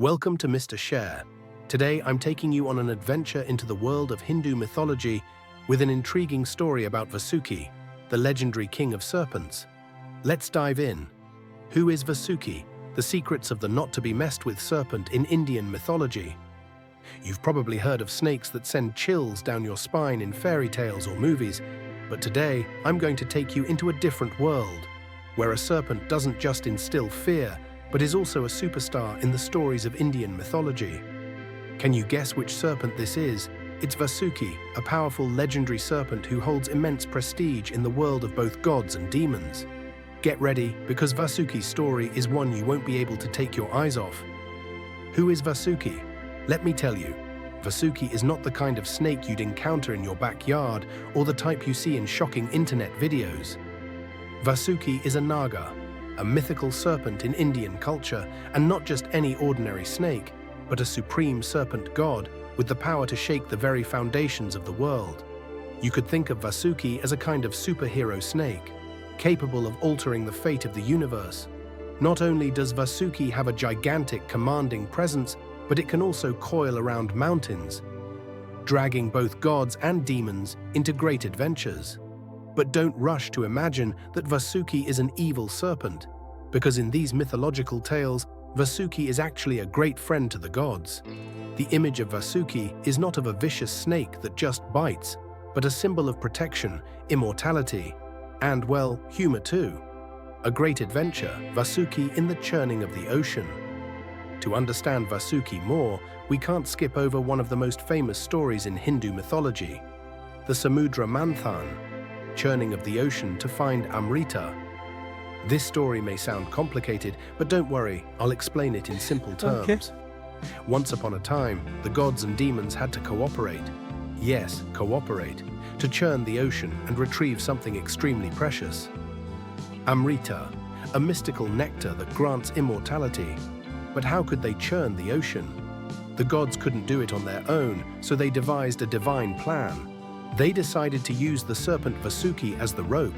Welcome to Mr. Share. Today I'm taking you on an adventure into the world of Hindu mythology with an intriguing story about Vasuki, the legendary king of serpents. Let's dive in. Who is Vasuki? The secrets of the not-to-be-messed-with serpent in Indian mythology. You've probably heard of snakes that send chills down your spine in fairy tales or movies, but today I'm going to take you into a different world, where a serpent doesn't just instill fear, but is also a superstar in the stories of Indian mythology. Can you guess which serpent this is? It's Vasuki, a powerful legendary serpent who holds immense prestige in the world of both gods and demons. Get ready, because Vasuki's story is one you won't be able to take your eyes off. Who is Vasuki? Let me tell you, Vasuki is not the kind of snake you'd encounter in your backyard or the type you see in shocking internet videos. Vasuki is a Naga, a mythical serpent in Indian culture, and not just any ordinary snake, but a supreme serpent god with the power to shake the very foundations of the world. You could think of Vasuki as a kind of superhero snake, capable of altering the fate of the universe. Not only does Vasuki have a gigantic, commanding presence, but it can also coil around mountains, dragging both gods and demons into great adventures. But don't rush to imagine that Vasuki is an evil serpent, because in these mythological tales, Vasuki is actually a great friend to the gods. The image of Vasuki is not of a vicious snake that just bites, but a symbol of protection, immortality, and, well, humor too. A great adventure, Vasuki in the churning of the ocean. To understand Vasuki more, we can't skip over one of the most famous stories in Hindu mythology, the Samudra Manthan, churning of the ocean to find Amrita. This story may sound complicated, but don't worry, I'll explain it in simple terms. Okay. Once upon a time, the gods and demons had to cooperate. Yes, cooperate, to churn the ocean and retrieve something extremely precious. Amrita, a mystical nectar that grants immortality. But how could they churn the ocean? The gods couldn't do it on their own, so they devised a divine plan. They decided to use the serpent Vasuki as the rope.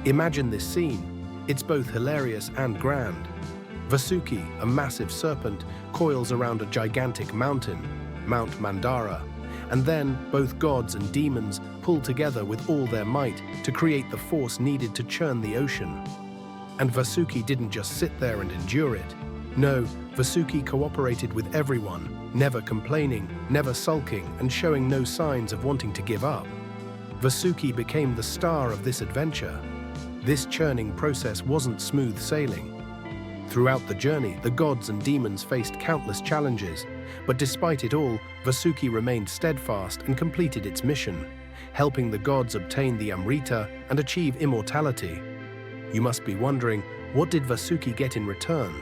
Imagine this scene. It's both hilarious and grand. Vasuki, a massive serpent, coils around a gigantic mountain, Mount Mandara, and then both gods and demons pull together with all their might to create the force needed to churn the ocean. And Vasuki didn't just sit there and endure it. No, Vasuki cooperated with everyone, never complaining, never sulking, and showing no signs of wanting to give up. Vasuki became the star of this adventure. This churning process wasn't smooth sailing. Throughout the journey, the gods and demons faced countless challenges, but despite it all, Vasuki remained steadfast and completed its mission, helping the gods obtain the Amrita and achieve immortality. You must be wondering, what did Vasuki get in return?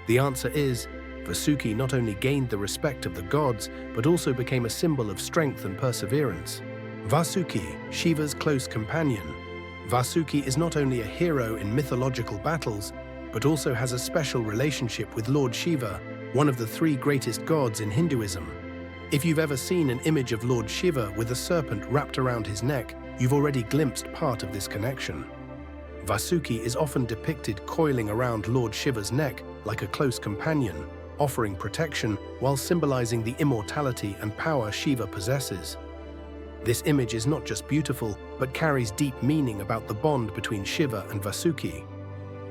The answer is, Vasuki not only gained the respect of the gods, but also became a symbol of strength and perseverance. Vasuki, Shiva's close companion. Vasuki is not only a hero in mythological battles, but also has a special relationship with Lord Shiva, one of the three greatest gods in Hinduism. If you've ever seen an image of Lord Shiva with a serpent wrapped around his neck, you've already glimpsed part of this connection. Vasuki is often depicted coiling around Lord Shiva's neck like a close companion, offering protection while symbolizing the immortality and power Shiva possesses. This image is not just beautiful, but carries deep meaning about the bond between Shiva and Vasuki,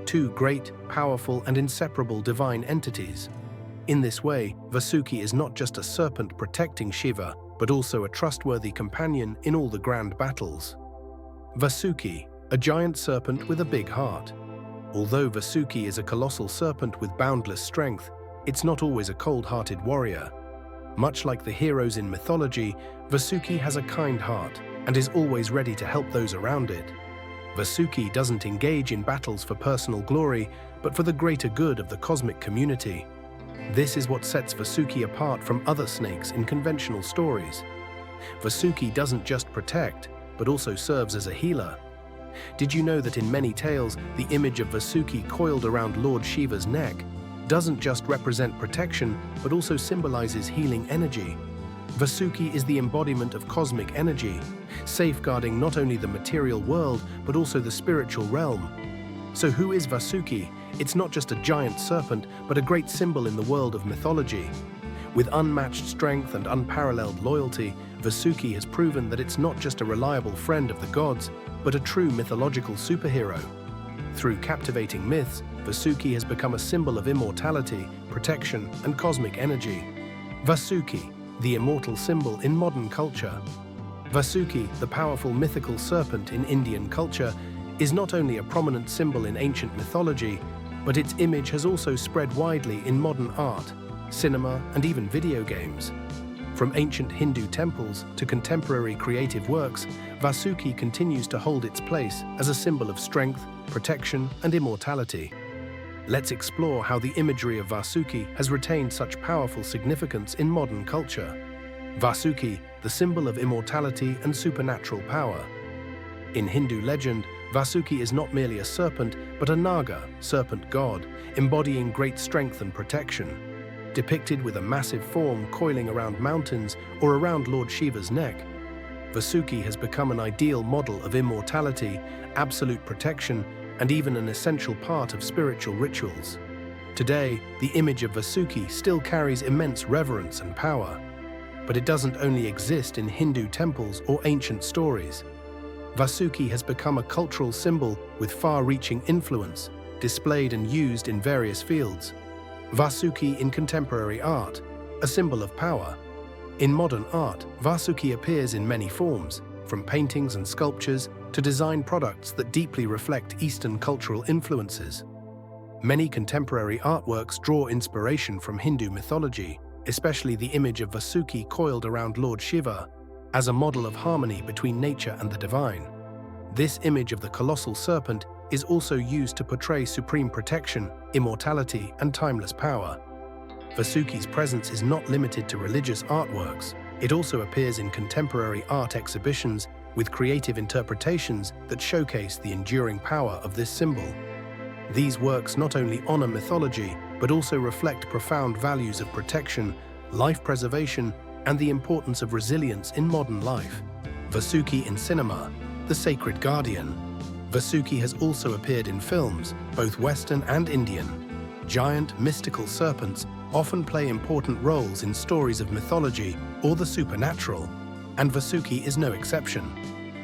two great, powerful, and inseparable divine entities. In this way, Vasuki is not just a serpent protecting Shiva, but also a trustworthy companion in all the grand battles. Vasuki, a giant serpent with a big heart. Although Vasuki is a colossal serpent with boundless strength, it's not always a cold-hearted warrior. Much like the heroes in mythology, Vasuki has a kind heart and is always ready to help those around it. Vasuki doesn't engage in battles for personal glory, but for the greater good of the cosmic community. This is what sets Vasuki apart from other snakes in conventional stories. Vasuki doesn't just protect, but also serves as a healer. Did you know that in many tales, the image of Vasuki coiled around Lord Shiva's neck doesn't just represent protection, but also symbolizes healing energy? Vasuki is the embodiment of cosmic energy, safeguarding not only the material world, but also the spiritual realm. So who is Vasuki? It's not just a giant serpent, but a great symbol in the world of mythology. With unmatched strength and unparalleled loyalty, Vasuki has proven that it's not just a reliable friend of the gods, but a true mythological superhero. Through captivating myths, Vasuki has become a symbol of immortality, protection, and cosmic energy. Vasuki, the immortal symbol in modern culture. Vasuki, the powerful mythical serpent in Indian culture, is not only a prominent symbol in ancient mythology, but its image has also spread widely in modern art, cinema, and even video games. From ancient Hindu temples to contemporary creative works, Vasuki continues to hold its place as a symbol of strength, protection, and immortality. Let's explore how the imagery of Vasuki has retained such powerful significance in modern culture. Vasuki, the symbol of immortality and supernatural power. In Hindu legend, Vasuki is not merely a serpent, but a Naga, serpent god, embodying great strength and protection. Depicted with a massive form coiling around mountains or around Lord Shiva's neck, Vasuki has become an ideal model of immortality, absolute protection, and even an essential part of spiritual rituals. Today, the image of Vasuki still carries immense reverence and power. But it doesn't only exist in Hindu temples or ancient stories. Vasuki has become a cultural symbol with far-reaching influence, displayed and used in various fields. Vasuki in contemporary art, a symbol of power. In modern art, Vasuki appears in many forms, from paintings and sculptures to design products that deeply reflect Eastern cultural influences. Many contemporary artworks draw inspiration from Hindu mythology, especially the image of Vasuki coiled around Lord Shiva, as a model of harmony between nature and the divine. This image of the colossal serpent is also used to portray supreme protection, immortality, and timeless power. Vasuki's presence is not limited to religious artworks. It also appears in contemporary art exhibitions with creative interpretations that showcase the enduring power of this symbol. These works not only honor mythology, but also reflect profound values of protection, life preservation, and the importance of resilience in modern life. Vasuki in cinema, the sacred guardian. Vasuki has also appeared in films, both Western and Indian. Giant, mystical serpents often play important roles in stories of mythology or the supernatural, and Vasuki is no exception.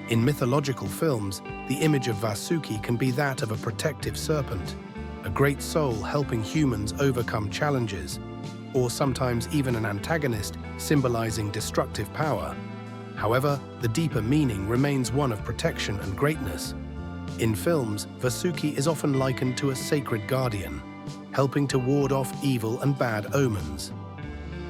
In mythological films, the image of Vasuki can be that of a protective serpent, a great soul helping humans overcome challenges, or sometimes even an antagonist symbolizing destructive power. However, the deeper meaning remains one of protection and greatness. In films, Vasuki is often likened to a sacred guardian, helping to ward off evil and bad omens.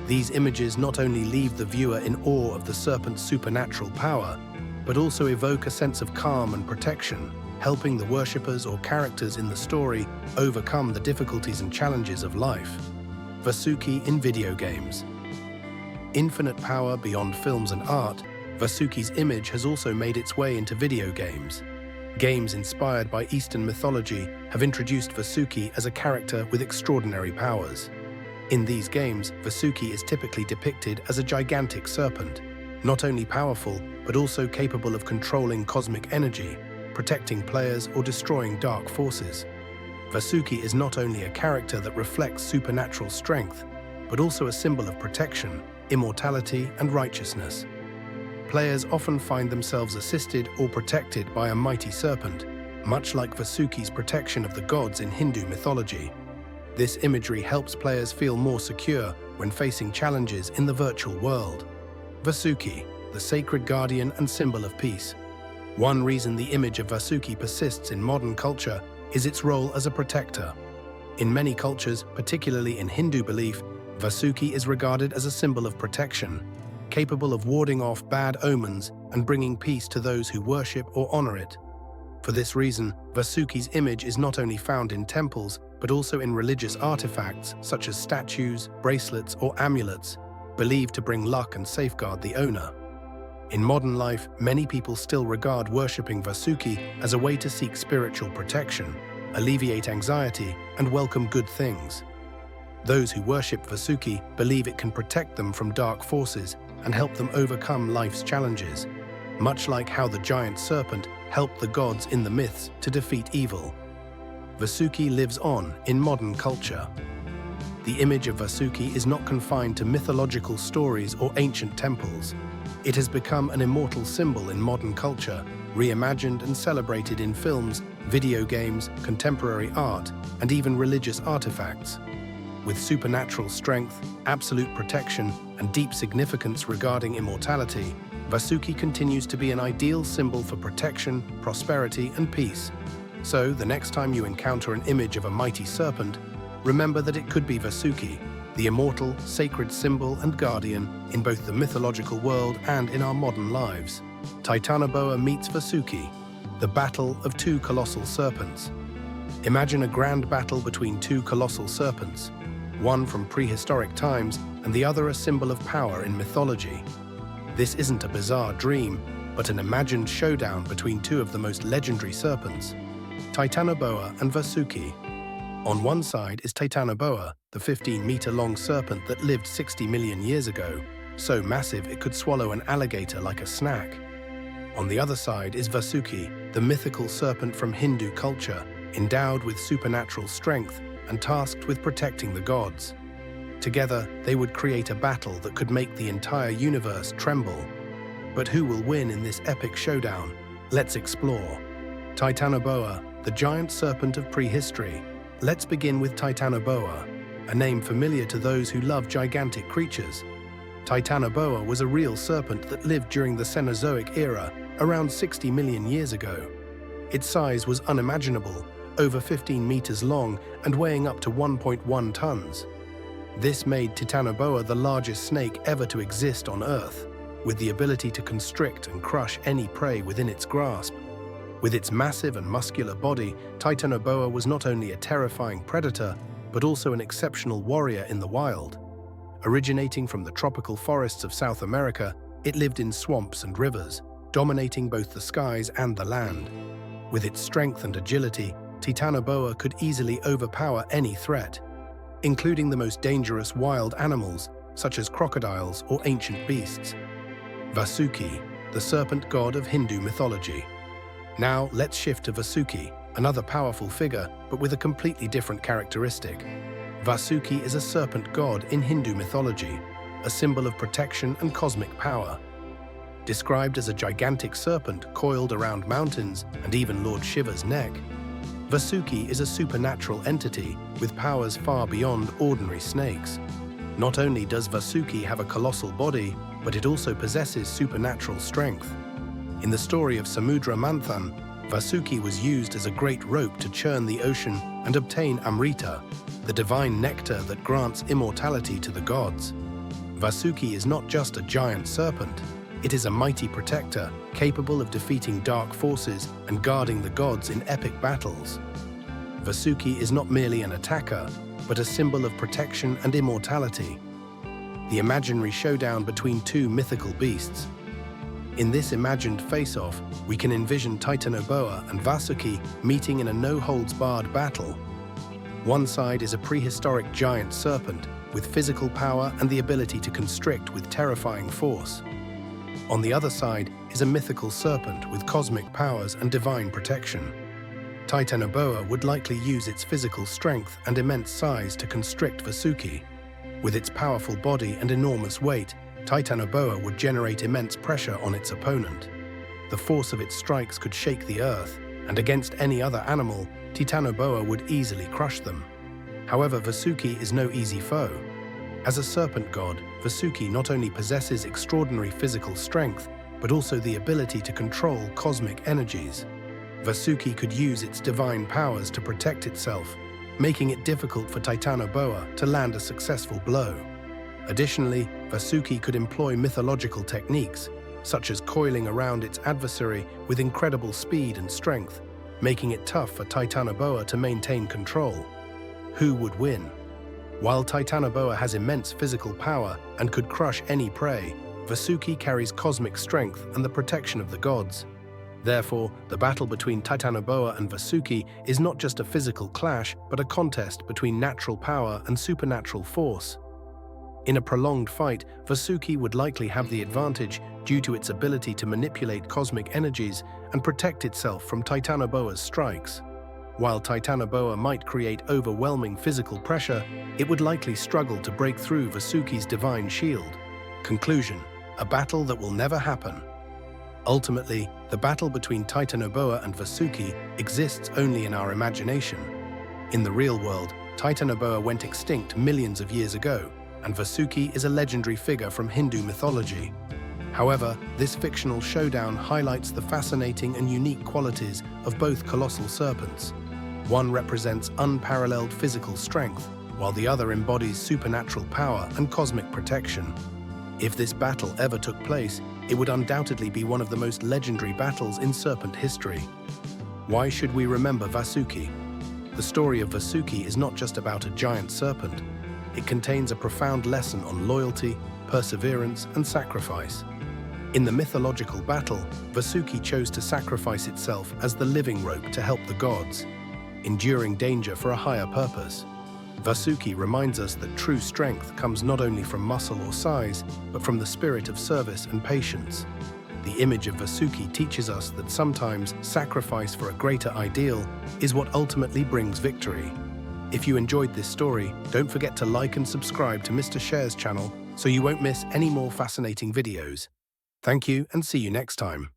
These images not only leave the viewer in awe of the serpent's supernatural power, but also evoke a sense of calm and protection, helping the worshippers or characters in the story overcome the difficulties and challenges of life. Vasuki in video games. Infinite power beyond films and art, Vasuki's image has also made its way into video games. Games inspired by Eastern mythology have introduced Vasuki as a character with extraordinary powers. In these games, Vasuki is typically depicted as a gigantic serpent, not only powerful, but also capable of controlling cosmic energy, protecting players or destroying dark forces. Vasuki is not only a character that reflects supernatural strength, but also a symbol of protection, immortality, and righteousness. Players often find themselves assisted or protected by a mighty serpent, much like Vasuki's protection of the gods in Hindu mythology. This imagery helps players feel more secure when facing challenges in the virtual world. Vasuki, the sacred guardian and symbol of peace. One reason the image of Vasuki persists in modern culture is its role as a protector. In many cultures, particularly in Hindu belief, Vasuki is regarded as a symbol of protection, capable of warding off bad omens and bringing peace to those who worship or honor it. For this reason, Vasuki's image is not only found in temples, but also in religious artifacts such as statues, bracelets, or amulets, believed to bring luck and safeguard the owner. In modern life, many people still regard worshipping Vasuki as a way to seek spiritual protection, alleviate anxiety, and welcome good things. Those who worship Vasuki believe it can protect them from dark forces and help them overcome life's challenges, much like how the giant serpent helped the gods in the myths to defeat evil. Vasuki lives on in modern culture. The image of Vasuki is not confined to mythological stories or ancient temples. It has become an immortal symbol in modern culture, reimagined and celebrated in films, video games, contemporary art, and even religious artifacts. With supernatural strength, absolute protection, and deep significance regarding immortality, Vasuki continues to be an ideal symbol for protection, prosperity, and peace. So, the next time you encounter an image of a mighty serpent, remember that it could be Vasuki, the immortal, sacred symbol and guardian in both the mythological world and in our modern lives. Titanoboa meets Vasuki, the battle of two colossal serpents. Imagine a grand battle between two colossal serpents, one from prehistoric times and the other a symbol of power in mythology. This isn't a bizarre dream, but an imagined showdown between two of the most legendary serpents, Titanoboa and Vasuki. On one side is Titanoboa, the 15-meter-long serpent that lived 60 million years ago, so massive it could swallow an alligator like a snack. On the other side is Vasuki, the mythical serpent from Hindu culture, endowed with supernatural strength and tasked with protecting the gods. Together, they would create a battle that could make the entire universe tremble. But who will win in this epic showdown? Let's explore. Titanoboa, the giant serpent of prehistory. Let's begin with Titanoboa, a name familiar to those who love gigantic creatures. Titanoboa was a real serpent that lived during the Cenozoic era, around 60 million years ago. Its size was unimaginable, over 15 meters long and weighing up to 1.1 tons. This made Titanoboa the largest snake ever to exist on Earth, with the ability to constrict and crush any prey within its grasp. With its massive and muscular body, Titanoboa was not only a terrifying predator, but also an exceptional warrior in the wild. Originating from the tropical forests of South America, it lived in swamps and rivers, dominating both the skies and the land. With its strength and agility, Titanoboa could easily overpower any threat, including the most dangerous wild animals, such as crocodiles or ancient beasts. Vasuki, the serpent god of Hindu mythology. Now let's shift to Vasuki, another powerful figure, but with a completely different characteristic. Vasuki is a serpent god in Hindu mythology, a symbol of protection and cosmic power. Described as a gigantic serpent coiled around mountains and even Lord Shiva's neck, Vasuki is a supernatural entity with powers far beyond ordinary snakes. Not only does Vasuki have a colossal body, but it also possesses supernatural strength. In the story of Samudra Manthan, Vasuki was used as a great rope to churn the ocean and obtain Amrita, the divine nectar that grants immortality to the gods. Vasuki is not just a giant serpent, it is a mighty protector, capable of defeating dark forces and guarding the gods in epic battles. Vasuki is not merely an attacker, but a symbol of protection and immortality. The imaginary showdown between two mythical beasts. In this imagined face-off, we can envision Titanoboa and Vasuki meeting in a no-holds-barred battle. One side is a prehistoric giant serpent with physical power and the ability to constrict with terrifying force. On the other side is a mythical serpent with cosmic powers and divine protection. Titanoboa would likely use its physical strength and immense size to constrict Vasuki. With its powerful body and enormous weight, Titanoboa would generate immense pressure on its opponent. The force of its strikes could shake the earth, and against any other animal, Titanoboa would easily crush them. However, Vasuki is no easy foe. As a serpent god, Vasuki not only possesses extraordinary physical strength, but also the ability to control cosmic energies. Vasuki could use its divine powers to protect itself, making it difficult for Titanoboa to land a successful blow. Additionally, Vasuki could employ mythological techniques, such as coiling around its adversary with incredible speed and strength, making it tough for Titanoboa to maintain control. Who would win? While Titanoboa has immense physical power and could crush any prey, Vasuki carries cosmic strength and the protection of the gods. Therefore, the battle between Titanoboa and Vasuki is not just a physical clash, but a contest between natural power and supernatural force. In a prolonged fight, Vasuki would likely have the advantage due to its ability to manipulate cosmic energies and protect itself from Titanoboa's strikes. While Titanoboa might create overwhelming physical pressure, it would likely struggle to break through Vasuki's divine shield. Conclusion: a battle that will never happen. Ultimately, the battle between Titanoboa and Vasuki exists only in our imagination. In the real world, Titanoboa went extinct millions of years ago, and Vasuki is a legendary figure from Hindu mythology. However, this fictional showdown highlights the fascinating and unique qualities of both colossal serpents. One represents unparalleled physical strength, while the other embodies supernatural power and cosmic protection. If this battle ever took place, it would undoubtedly be one of the most legendary battles in serpent history. Why should we remember Vasuki? The story of Vasuki is not just about a giant serpent. It contains a profound lesson on loyalty, perseverance, and sacrifice. In the mythological battle, Vasuki chose to sacrifice itself as the living rope to help the gods, enduring danger for a higher purpose. Vasuki reminds us that true strength comes not only from muscle or size, but from the spirit of service and patience. The image of Vasuki teaches us that sometimes sacrifice for a greater ideal is what ultimately brings victory. If you enjoyed this story, don't forget to like and subscribe to Mr. Share's channel so you won't miss any more fascinating videos. Thank you and see you next time.